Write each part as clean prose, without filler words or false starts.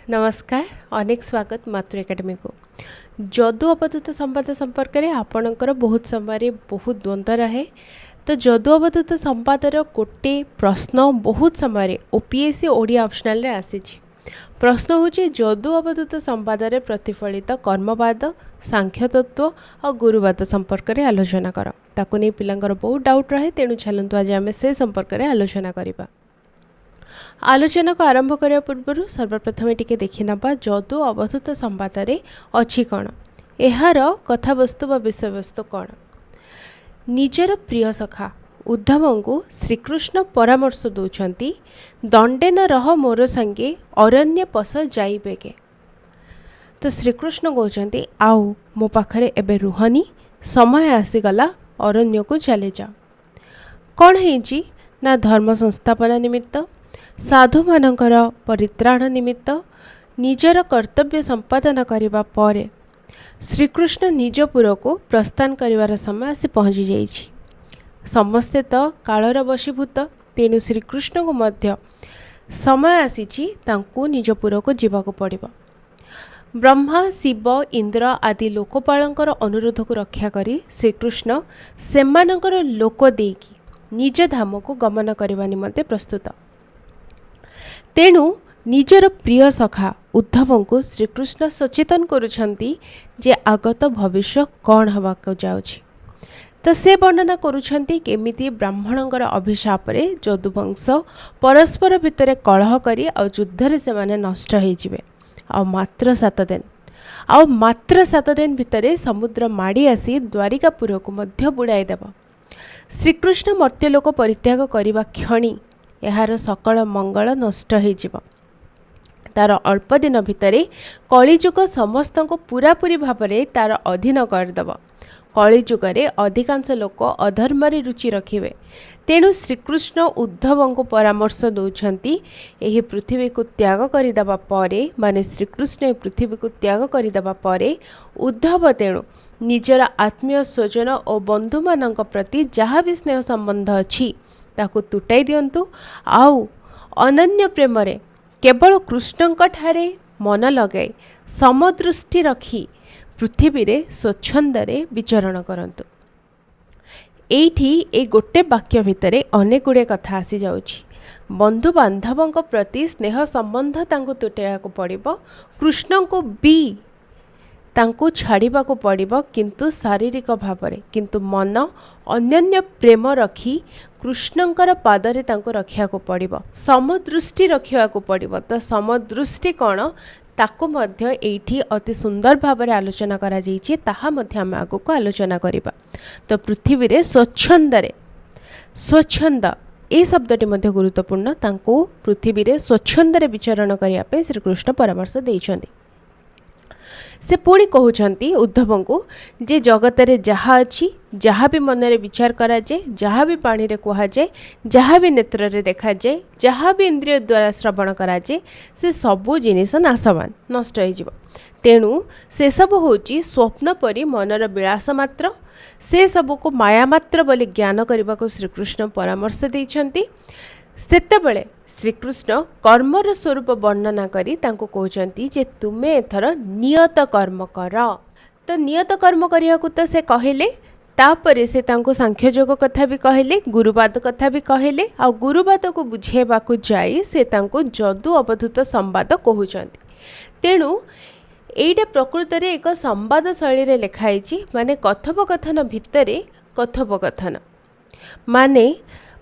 नमस्कार अनेक स्वागत मातृ एकेडमी को जदु अवधूत संवाद संपर्क में आपणकर बहुत समय बहुत द्वंद्व रहे। तो जदु अवधूत संवादर गोटे प्रश्न बहुत समय ओपीएससी ओडिया ऑप्शनल रे आसी प्रश्न हूँ जदु अवधूत संवाद प्रतिफलित कर्मवाद सांख्य तत्व और गुरुवाद संपर्क में आलोचना कर ताकू नहीं पिलांकर बहुत डाउट रहे। तेणु चलतु आज आम से संपर्क में आलोचना करवा। आलोचना को आरंभ करने पूर्व सर्वप्रथम टिके देखि नबा जदु अवधूत संवाद अच्छी कौन यार कथावस्तु व विषयवस्तु कौन। निजर प्रिय सखा उद्धव को श्रीकृष्ण परामर्श दौरान दंडे न रह मोर संगे अरण्य पश जाइबेगे। तो श्रीकृष्ण कहते आउ मो पाखरे एबे रुहनी समय आसीगला अरण्य को चले जा। कौन है ना धर्म संस्थापना निमित्त साधु मानकर परित्राण निमित्त निजर कर्तव्य संपादन करने पर श्रीकृष्ण निज पुर को प्रस्थान करिवार समय आसी पहुँची जाइछि। समस्ते तो कालर वशीभूत तेणु श्रीकृष्ण को मध्य समय आसीछि तांकु निज पुर को जीवाक पड़िबो। ब्रह्मा शिव इंद्र आदि लोकपालंकर अनुरोध को रक्षा करी श्रीकृष्ण सेमानकर लोक देकी निज धाम को गमन करने निमंते प्रस्तुत। तेणु निजर प्रिय सखा उद्धव को श्रीकृष्ण सचेतन करुछंती जे आगत भविष्य कौन हवा जाउछि। तो से वर्णना करुछंती केमिति ब्राह्मणंकर अभिशाप रे जदुवंश परस्पर भितर कलह करी आ युद्ध से माने नष्ट हो जिवे। आ मात्र 7 दिन भितर समुद्र माड़ी आसी द्वारिकापुर को मध्य बुड़ाई देव। श्रीकृष्ण मर्त्यलोक परित्याग करने क्षणी यार सकल मंगल नष्ट हो तार अल्प दिन भितर कलिजुग समस्त को पूरापूरी भाव में तार अधीन करदेव। कलिजुगे अधिकांश लोक अधर्म रुचि रखिए। तेणु श्रीकृष्ण उद्धव को परामर्श दौरान यही पृथ्वी को त्याग करदेवा पर माने श्रीकृष्ण पृथ्वी को त्याग करदेवा पर उद्धव तेणु निजर आत्मीय स्वजन और बंधु मान प्रति जहाँ भी स्नेह संबंध अच्छी ताकू तुटाई दिंतु। आउ अनन्य प्रेम केवल कृष्णंक ठारे मन लगाई समदृष्टि रखी पृथ्वी रे स्वच्छंदरे विचरण करंतु। एठी ए गोटे वाक्य भितरे अनेक गुड़े कथा आसी जाउछि। बंधु बांधवों प्रति स्नेह संबंध तांको तुटाइବାକୁ पड़िबो। कृष्ण को भी तांको छाड़िबा को पड़िबो किंतु शारीरिक भावरे किंतु मन अन्यन्य प्रेम रखी कृष्णंकर पादरे तांको रखिया को पड़िबो। समदृष्टि रखिया को पड़िबो। तो समदृष्टि कौन ताको मध्य एठी अति सुंदर भाव में आलोचना करा जाइछि। ताहा मध्य आम आगु को आलोचना करिबा। तो पृथ्वी रे स्वच्छंद ए शब्दटी मध्य गुरुत्वपूर्ण। तांको पृथ्वी रे स्वच्छंदरे विचरण करिया पे श्रीकृष्ण परामर्श देइछन्ति। से पुणी कहउछन्ति उद्धव को जे जगत रे जहाँ अच्छी जहाँ भी मन रे विचार करा जाए जहाँ भी पानी रे कहा जाए जहाँ भी नेत्र रे देखा जाए जहाँ भी इंद्रिय द्वारा श्रवण करा जाए से सबू जिनिस नाशवान नष्ट हो। तेणु से सब होची स्वप्न परी मनर विलास मात्र से सबू को माया मात्र बोली ज्ञान करने को श्रीकृष्ण परामर्श देइछन्ति। सेतेबेले श्रीकृष्ण कर्मर स्वरूप वर्णना करी तांको कहउछन्ति जे तुमे एथर नियत कर्म कर। तो नियत कर्म करिया को तो से कहले तापरे से तांको सांख्य योग कथा भी कहले गुरुवाद कथा भी कहले आ गुरुवाद को बुझेबा को जाई से तांको जदु अवधूत संवाद कहउछन्ति। तेणु एइटा प्रकृत रे एक संवाद शैली रे लिखाइछि माने कथोपकथन भितरे कथोपकथन माने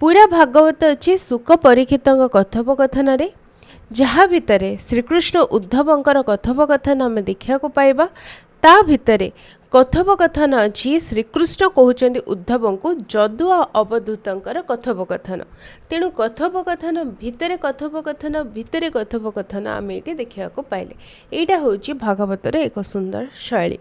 पूरा भागवत अच्छी सुख परीक्षित कथोपकथन रे जहाँ भितर श्रीकृष्ण उद्धवंकर कथोपकथन आम देखा पाइबा। ता भितरे कथोपकथन अच्छी श्रीकृष्ण कहउछन्ति उद्धव को जदु अवधूतंकर कथोपकथन। तेणु कथोपकथन भितरे कथोपकथन आम ये देखा पाइले। यहाँ हूँ भागवतर एक सुंदर शैली।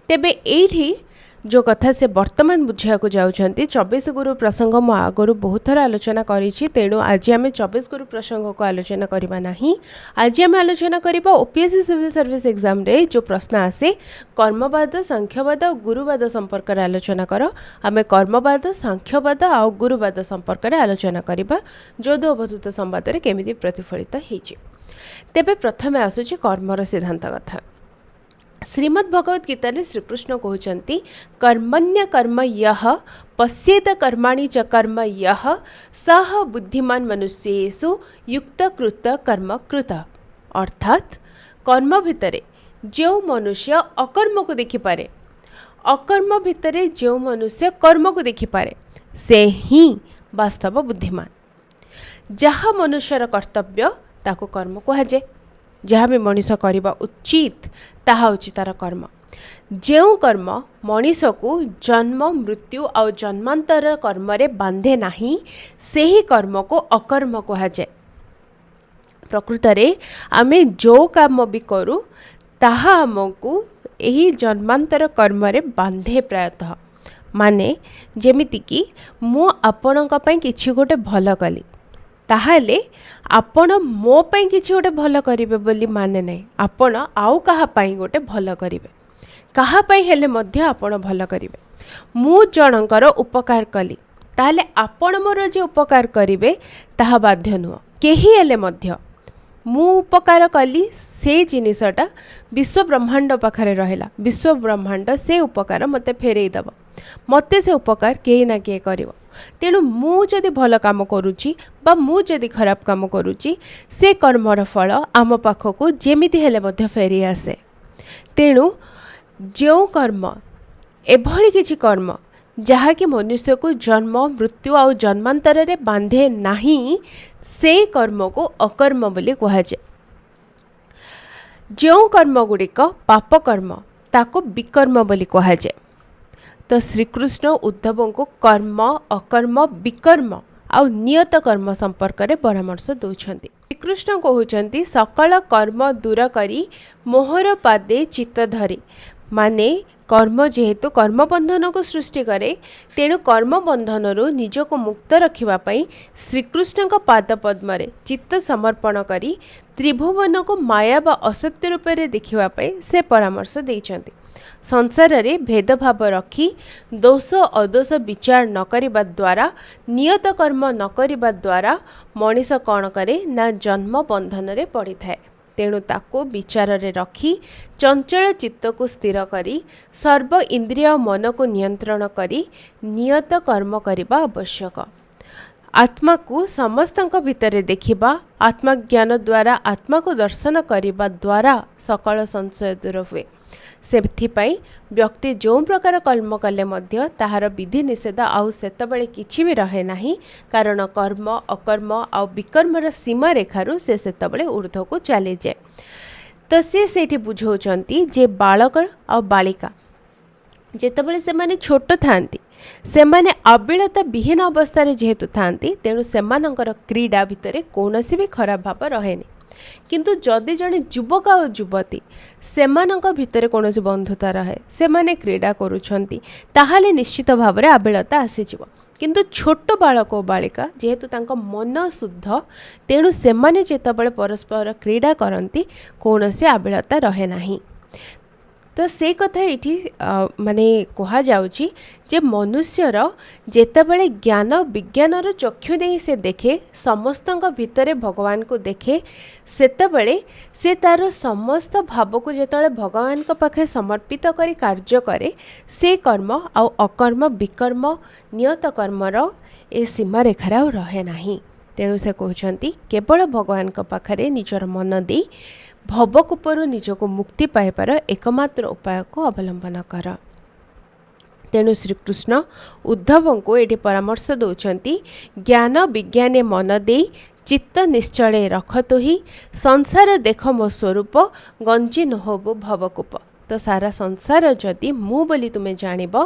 तेबे एठी जो कथा से वर्तमान बुझा जाउछन्ति 24 गुरु प्रसंग मो आगरू बहुत थर आलोचना करिछि। तेणु आज आम 24 गुरु प्रसंग को आलोचना करबा नाही। आज आम आलोचना करबा ओपीएससी सिविल सर्विस एग्जाम रे जो प्रश्न आसे कर्मवाद सांख्यवाद और गुरुवाद संपर्क रे आलोचना कर। आम कर्मवाद सांख्यवाद और गुरुवाद संपर्क रे आलोचना करबा जदु अवधूत संवाद रे केमिति प्रतिफलित हेछि। तेबे प्रथमे आसुची कर्मर सिद्धांत कथा। श्रीमद् भगवत गीता रे श्रीकृष्ण कहउचंती कर्मण्य कर्म यः पश्येत कर्माणि च कर्म यः सह बुद्धिमान मनुष्येषु युक्त कृत कर्म कृत। अर्थात कर्म भितरे जो मनुष्य अकर्म को देखि पारे, अकर्म भितरे जो मनुष्य कर्म को देखि पारे से ही वास्तव बुद्धिमान। जहाँ मनुष्यर कर्तव्य ताको कर्म कहुए, जहाँ भी मनीष करवा उचित ताहा उचित तार कर्म। जो कर्म मनीष को जन्म मृत्यु और जन्मांतर कर्म रे बांधे नहीं से ही कर्म को अकर्म कहुए। प्रकृत रे आमे जो काम भी करूँ ताहा आमको यही जन्मांतर कर्म रे बांधे प्रायतः। माने जेमिति कि मु आपणक पई किछि गोटे भल कली ताहाले आपण मो पई किछि गोटे भल करिवे बोली माने नै। आपण आउ कहा पई गोटे भल करिवे, कहा पई हेले मध्य आपण भल करिवे। मु जनकर उपकार कली ताहाले आपण मोर जे उपकार करिवे ताहा बाध्य नुह। केही हेले मध्य मु उपकार कली से जिनिसटा विश्व ब्रह्मांड पाखरे रहेला, विश्व ब्रह्मांड से उपकार मते फेरई दब, मते से उपकार केही ना किए करिवो। तेणु मु जदि भल काम करुची बा मु जदि खराब काम करुची से कर्मर फल आम पाखको जेमिति हेले मध्य फेरी आसे। तेणु जो कर्म एभली किछि कर्म जहाँकि मनुष्य को जन्म मृत्यु और जन्मांतर रे बांधे नहीं से कर्म को अकर्म बोली कहुए। जो कर्म गुड़िक पाप कर्म ताको विकर्म बोली कहुए। तो श्रीकृष्ण उद्धव को कर्म अकर्म विकर्म आ नियत कर्म संपर्क में परामर्श दौरान श्रीकृष्ण कहते सकल कर्म दूर करी मोहर पादे चित्त धरी। माने कर्म जेहेतु कर्म बंधन को सृष्टि करे तेणु कर्म बंधन निज को मुक्त रखापी श्रीकृष्ण का पाद पद्म चित्त समर्पण करी त्रिभुवन को माया व असत्य रूप से देखापी से परामर्श देइछन्ति। संसार रे भेदभाव रखी दोष अदोष विचार न करिबा द्वारा नियत कर्म न करिबा द्वारा मनीष कौन करे ना जन्म बंधन रे पड़ी थाए। तेणु ताको विचार रे रखी चंचल चित्त को स्थिर करी सर्व इंद्रिय मन को नियंत्रण करी नियत कर्म करिबा आवश्यक। आत्मा को समस्तक भितरे देखिबा आत्मज्ञान द्वारा आत्मा को दर्शन करिबा द्वारा सकल संशय दूर हुए। सेथिपाई व्यक्ति जो प्रकार कर्म कले मध्य ताहार विधि निषेध आउ सेतबेले किछि भी रहे नाही, कारण कर्म अकर्म आ विकर्मर सीमा रेखारु से सेतबेले ऊर्ध्व को चली जाए। तो सेठी बुझाउचंती जे बालक आ बालिका जेतबेले से माने छोट थांती से माने अबिलता विहीन अवस्था रे जेहेतु थांती तेणु सेमानंकर क्रीडा भितरे कौनसी भी खराब भाव रहेनी। किंतु जदि जड़े युवक और युवती सेमानंक भितरे कौनसी बंधुता रहे से माने क्रीडा करुछंती ताहाले निश्चित भाव में आबिलता आसीजिव। किंतु छोट बालक और बालिका जेहेतु तांका मन शुद्ध तेणु सेमाने जेतबेले परस्पर क्रीडा करती कौनसी आबिलता रहे नाही। तो से कथा ये माने कहा जाउची जे मनुष्यर जेतबेले ज्ञान विज्ञानर चक्षु दे से देखे समस्तक भितरे भगवान को देखे सेतबेले से तार समस्त भाव को जेतबेले भगवान को पाखे समर्पित करी कार्य करे से कर्म आ अकर्म विकर्म नियत कर्मर ए सीमा रेखार आ रहे नाही। तेणु से कहते केवल भगवान को पाखरे निजर मन दे भवकूपरू निजको मुक्ति पाइबार एकमात्र उपाय को अवलंबन कर। तेणु श्रीकृष्ण उद्धव को ये परामर्श दौरान ज्ञान विज्ञाने मन दे चित्त निश्चले रखतु ही संसार देख मो स्वरूप गंजी नहोबु भवकूप। तो सारा संसार जदि मु बोली तुम्हें जानिब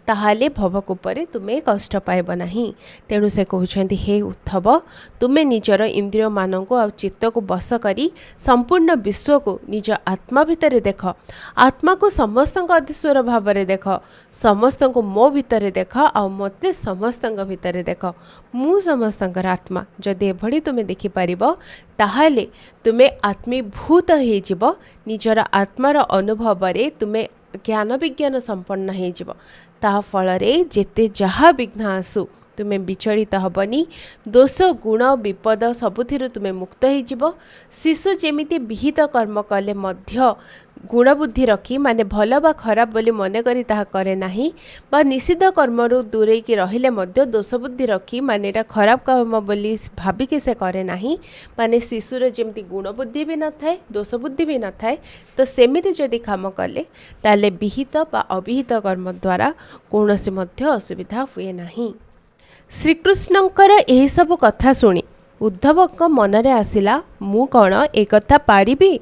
ताहाले भवकूपरे तुम्हें कष्ट पाइब नहीं। तेणु से कहते हे उद्धव तुम्हें निजर इंद्रिय मानक आ चित्त को बस करी संपूर्ण विश्व को निज आत्मा भितर देख, आत्मा को समस्त अधीश्वर भाव में देख, समस्त को मो भितर देख आ मते समस्त भितर देख मु समस्त आत्मा। जदि एभली तुम्हें देखिपार ताहाले तुम्हें आत्मीभूत हो निजर आत्मार अनुभव रे तुम्हें ज्ञान विज्ञान संपन्न हो फल जेते जहा विघ्न आसु तुमे विचलित हबनी दोष गुण विपद सबुथिरु तुमे मुक्त हो शिशु जेमिति विहित कर्म कले मध्य गुण बुद्धि रखी माने भल बा खराब बोली मन करी ताहा करे नाही बा निषिद्ध कर्मरु दूरे की रहिले मध्य दोष बुद्धि रखी माने एटा खराब कर्म बोली भाबिके से करे नाही माने शिशुर जेमति गुण बुद्धि भी न थाए दोष बुद्धि भी न थाए तो सेमिति जदि काम कले ताले विहित बा अविहित कर्म द्वारा कौनसी मध्य असुविधा हुए नाही। श्रीकृष्णंकर एही सब कथा सुनी उद्धवक मनरे आसिला मु कौन ए कथा पारिबी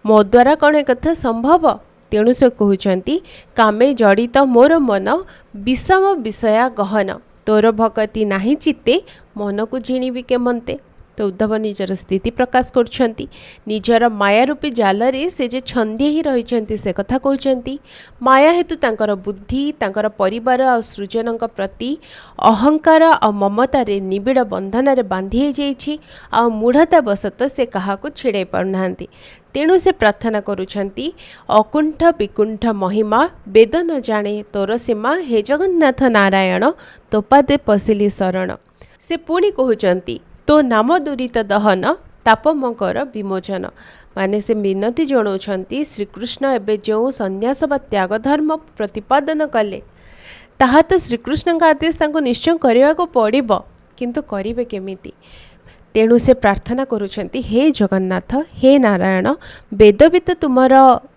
मो द्वारा कौन एक संभव तेणु से कहते कामे जड़ित मोर मन विषम विषया गहन तोर भगति नाही चित्ते मन को जिणीबी केमंते। तो उद्धव निजर स्थिति प्रकाश करछंती निजर माया रूपी जालरे से जे छंदी ही रहिछंती से कथा कहउछंती माया हेतु तांकर बुद्धि तांकर परिवार आ सृजनक प्रति अहंकार आ ममतारे निबिड़ बंधन रे बांधी जाइछि आ मूढ़ता बसत से काहाको छिड़ाई पारुनाहांती तेणु से प्रार्थना करुछंती अकुंठ विकुंठ महिमा वेद न जाने तोर सीमा हे जगन्नाथ नारायण तोपादे पसिली शरण। से पुणी कहउछंती तो नाम दुरित दहन तापमकर विमोचन माने से मिनती जणाउछंती श्रीकृष्ण एबे जो संन्यास बा त्याग धर्म प्रतिपादन कले ताहा तो श्रीकृष्ण का आदेश तांको निश्चय करने को पड़िबो किंतु करिवे केमिति तेणु से प्रार्थना करुछंती हे जगन्नाथ हे नारायण वेद भी तो तुमर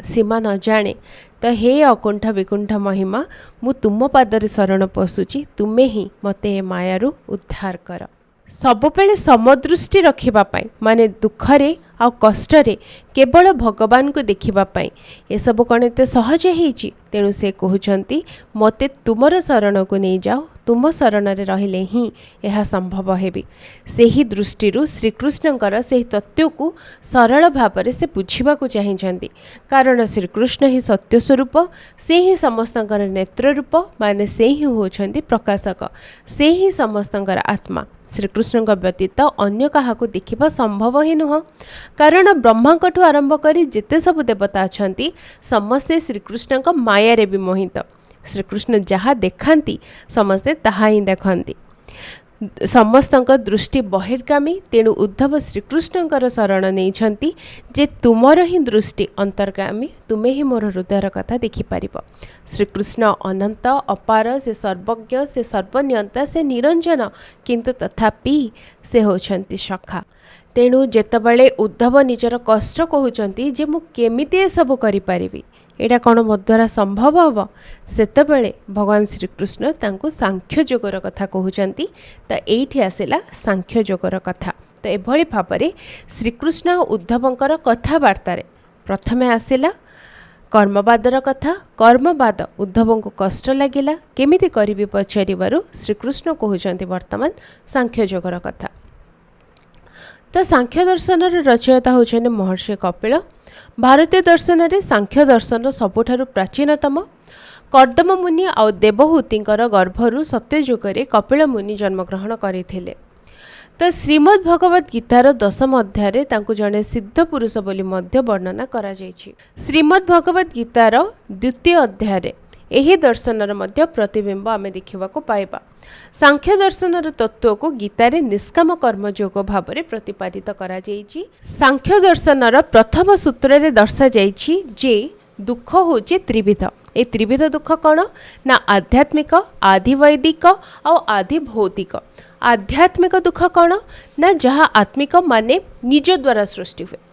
सीमा न जाने तो हे अकुंठ विकुंठ महिमा मु तुम पादरे शरण पशुची तुमे ही मते ए मायारू उद्धार कर। सबुबेले समदृष्टि रखिबापाई माने दुखरे आ कष्टरे केवल भगवान को देखिबापाई ए सब कण एते सहज हेची तेणु से कहउछंती मते तुमर शरण को नहीं जाओ तुम शरण रे रहिले ही यह संभव हेबी। सेही दृष्टिरू श्रीकृष्णकर सेही तत्व को सरल भावरे से बुझिबा को चाहिछंती कारण श्रीकृष्ण ही सत्य स्वरूप से ही समस्तकर नेत्र रूप माने से ही होछंती प्रकाशक से ही समस्तकर आत्मा श्रीकृष्ण व्यतीत अन्य क्या देखा संभव ही नुह कारण ब्रह्मा ठू आरंभ कर जिते सब देवता अच्छा समस्ते श्रीकृष्ण माया विमोहित श्रीकृष्ण जहाँ देखाती समस्ते ताहा ही देखती समस्त दृष्टि बहिर्गामी तेणु उद्धव श्रीकृष्णकर शरण नहीं जे तुमर ही दृष्टि अंतर्गामी तुमे ही मोर हृदयर कथा देखिपार। श्रीकृष्ण अनंत अपार से सर्वज्ञ से सर्वनियंता से निरंजन किंतु तथापि से होछंती सखा तेणु जेतबेले उद्धव निजर कष्ट कहउचंती जे मु केमिति सब करि पारिबी एटा कौन मो द्वारा संभव हम सेतबेले भगवान श्रीकृष्ण तांको सांख्य जोगर कथा कहउचंती तो एठी आसेला सांख्य जोगर कथा। तो एभली भाबरे श्रीकृष्ण उद्धवंकर कथावार्तारे प्रथमे आसेला कर्मवादर कथा कर्मवाद उद्धव को कष्ट लगिला केमिति करिबी पचारिबारु श्रीकृष्ण कहउचंती वर्तमान सांख्य जोगर कथा। तो सांख्य दर्शन रचयिता होछने महर्षि कपिल भारतीय दर्शन रे सांख्य दर्शन सबुठारु प्राचीनतम कर्दम मुनि आ देवहूतिंकर गर्भरु सत्ययुगे कपिल मुनि जन्मग्रहण करथिले। तो श्रीमद् भगवत गीतार 10 अध्याय तांको जने सिद्ध पुरुष बोली मध्य वर्णना करा जायछि। श्रीमद् भगवत गीतार 2 अध्याय एही दर्शनर मध्य प्रतिबिंब आमे देखिबाको पाइबा। सांख्य दर्शनर तत्व को गीतारे निष्काम कर्मयोग भाव में प्रतिपादित करा जायछि। सांख्य दर्शनर प्रथम सूत्र रे दर्शा जायछि जे दुख होचे त्रिविध। ए त्रिविध दुख कौन ना आध्यात्मिक आधिवैदिक और आधि भौतिक। आध्यात्मिक दुख कौन ना जहाँ आत्मिक माने निज द्वारा सृष्टि हुए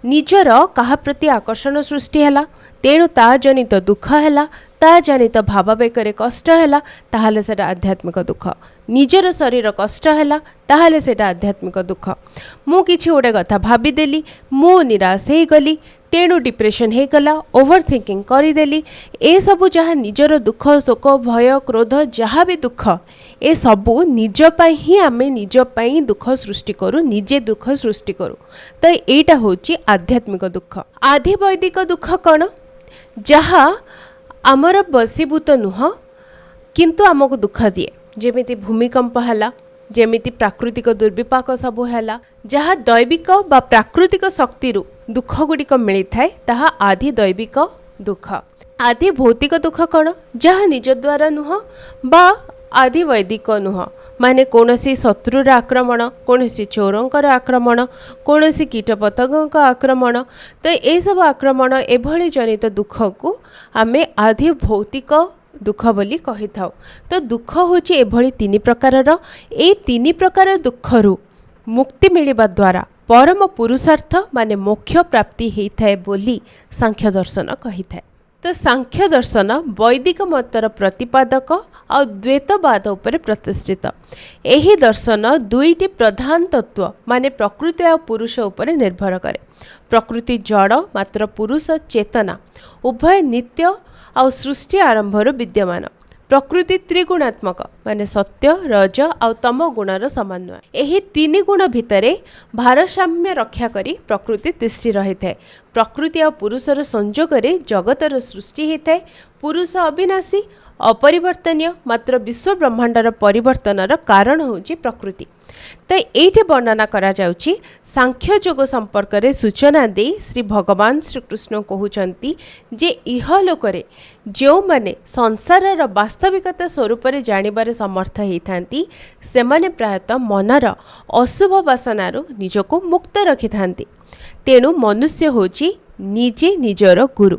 निजर कहा प्रति आकर्षण सृष्टि है तेणु ता जनित दुख है ता जनित भावावेगर कष्ट है ताहले सेटा आध्यात्मिक दुख निजर शरीर कष्ट है ताहले सेटा आध्यात्मिक दुख मु किछि गोटे कथा भाविदेली मु निराश हो गली तेणु डिप्रेशन हो गला ओवर थिंकिंग करदेली ए सबू जहाँ निजर दुख शोक भय क्रोध जहाँ भी दुख ए सबू निज पाई ही आमे निज पाई दुख सृष्टि करू निजे दुख सृष्टि करू। तो एटा होची आध्यात्मिक दुख। आधिवैदिक दुख कौन जहाँ आमर बसीभूत नुह किंतु आमको दुख दिए जेमिति भूमिकंप है जेमिति प्राकृतिक दुर्विपाक सबू है जहाँ दैविक बा प्राकृतिक शक्ति दुख गुड़िक मिलता है ताहा आधि दैविक दुख। आधि भौतिक दुख कौन जहाँ निज द्वारा नुह बा आदि वैदिक नुह माने कौनसी शत्रुर आक्रमण कौनसी चोरंकर आक्रमण कौनसी कीटपतंगक आक्रमण तो ये सब आक्रमण एभली जनित दुख को आमे आदि भौतिक दुख बोली कही थाउ। तो दुख होची एभली तीन प्रकारर ए तीन प्रकार दुखरु मुक्ति मिलिबा द्वारा परम पुरुषार्थ माने मोक्ष प्राप्ति होता है बोली सांख्य दर्शन कही थाए। तो सांख्य दर्शन वैदिक मतर प्रतिपादक और द्वैतवाद उपर प्रतिष्ठित। यही दर्शन दुईटी प्रधान तत्व माने प्रकृति और पुरुष उपर निर्भर करे। प्रकृति जड़ मात्र पुरुष चेतना उभय नित्य और सृष्टि आरंभर विद्यमान। प्रकृति त्रिगुणात्मक माने सत्य रज और तम गुणर समन्वय। यही तीन गुण भितरे भारसाम्य रक्षा करी प्रकृति तिष्ठि रही है। प्रकृति और पुरुषर संजोग जगतर सृष्टि होता है। पुरुष अविनाशी अपरिवर्तनीय मात्र विश्व ब्रह्मांडर परिवर्तनर कारण होची प्रकृति। तो ये वर्णना करा जाउची सांख्य योग संपर्क रे सूचना दे श्री भगवान श्रीकृष्ण कहउचंती जे इहलोकरे जो माने संसारर वास्तविकता स्वरूप रे जानिबारे समर्थ हेइथांती सेमाने प्रायतः मनर अशुभ वासनारू निजको मुक्त रखिथांती। तेणु मनुष्य होची निजे निजर गुरु।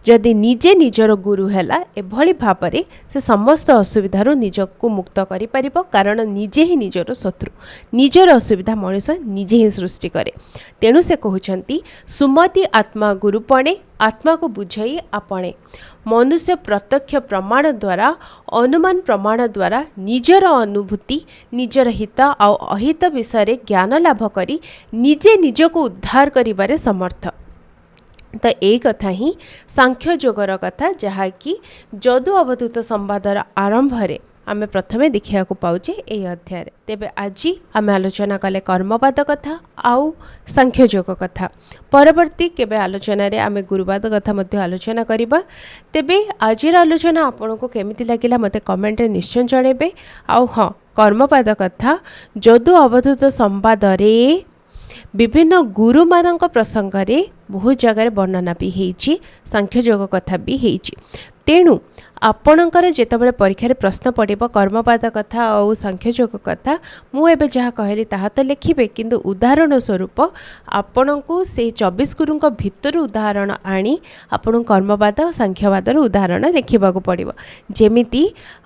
जदि निजे निजर गुरु हैला एभली भाबरे से समस्त असुविधार निजको मुक्त करि परिबो। कारण निजे ही निजर शत्रु निजर असुविधा मनुष्य निजे ही सृष्टि करे। तेणु से कहउचंती सुमति आत्मा गुरुपणे आत्मा को बुझाई आपणे। मनुष्य प्रत्यक्ष प्रमाण द्वारा अनुमान प्रमाण द्वारा निजर अनुभूति निजर हित और अहित विषय ज्ञान लाभ करी निजे निजको उद्धार करिबारे समर्थ। तो ये कथा ही सांख्य योगर कथा जहा कि जदु अवधूत संवादर आरंभ रे आमे प्रथमे देखिया को पाउचे ए अध्याय। तेबे आज आमे आलोचना कले कर्मवाद कथा आउ सांख्य योग कथा। परवर्ती केबे आलोचना रे आमे गुरुवाद कथा मध्ये आलोचना करिबा। तेबे आजिर आलोचना आपनको केमिति लागिला मते कमेंट रे निश्चय जणेबे। आउ हां कर्मवाद कथा जदु अवधूत संवाद रे विभिन्न गुरु मानक प्रसंग रे बहुत जगह वर्णना भी होइछि सांख्य योग कथा भी होइछि। तेणु आपणकर जेतबेले परीक्षा रे प्रश्न पड़िबो कर्मवाद कथा और सांख्य योग कथा मु एबे जहा कहली ताहा तो लिखिबे किंतु उदाहरण स्वरूप आपणको से 24 गुरुंक भितर उदाहरण आनी आपण कर्मवाद और सांख्यवादर उदाहरण लिखिबाको पड़िबो। जेमिति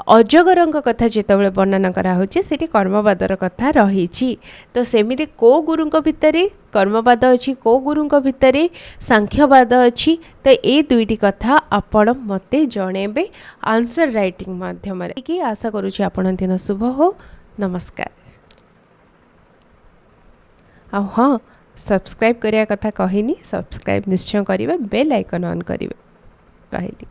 अजगरंक कथा जेतबेले वर्णना करा होछि सेठी कर्मवादर कथा रहिछि। तो सेमिति को गुरुंक भितरे कर्मवाद अच्छी को गुरुंक भितरे सांख्यवाद अच्छी। तो ये दुईटी कथा आपण मते जणेबे आंसर राइटिंग माध्यम कि आशा करुछि आपण दिन शुभ हो। नमस्कार। हाँ सब्सक्राइब करिया कथा कहिनी सब्सक्राइब निश्चय करिवे बेल आइकन ऑन करिवे। रहिली।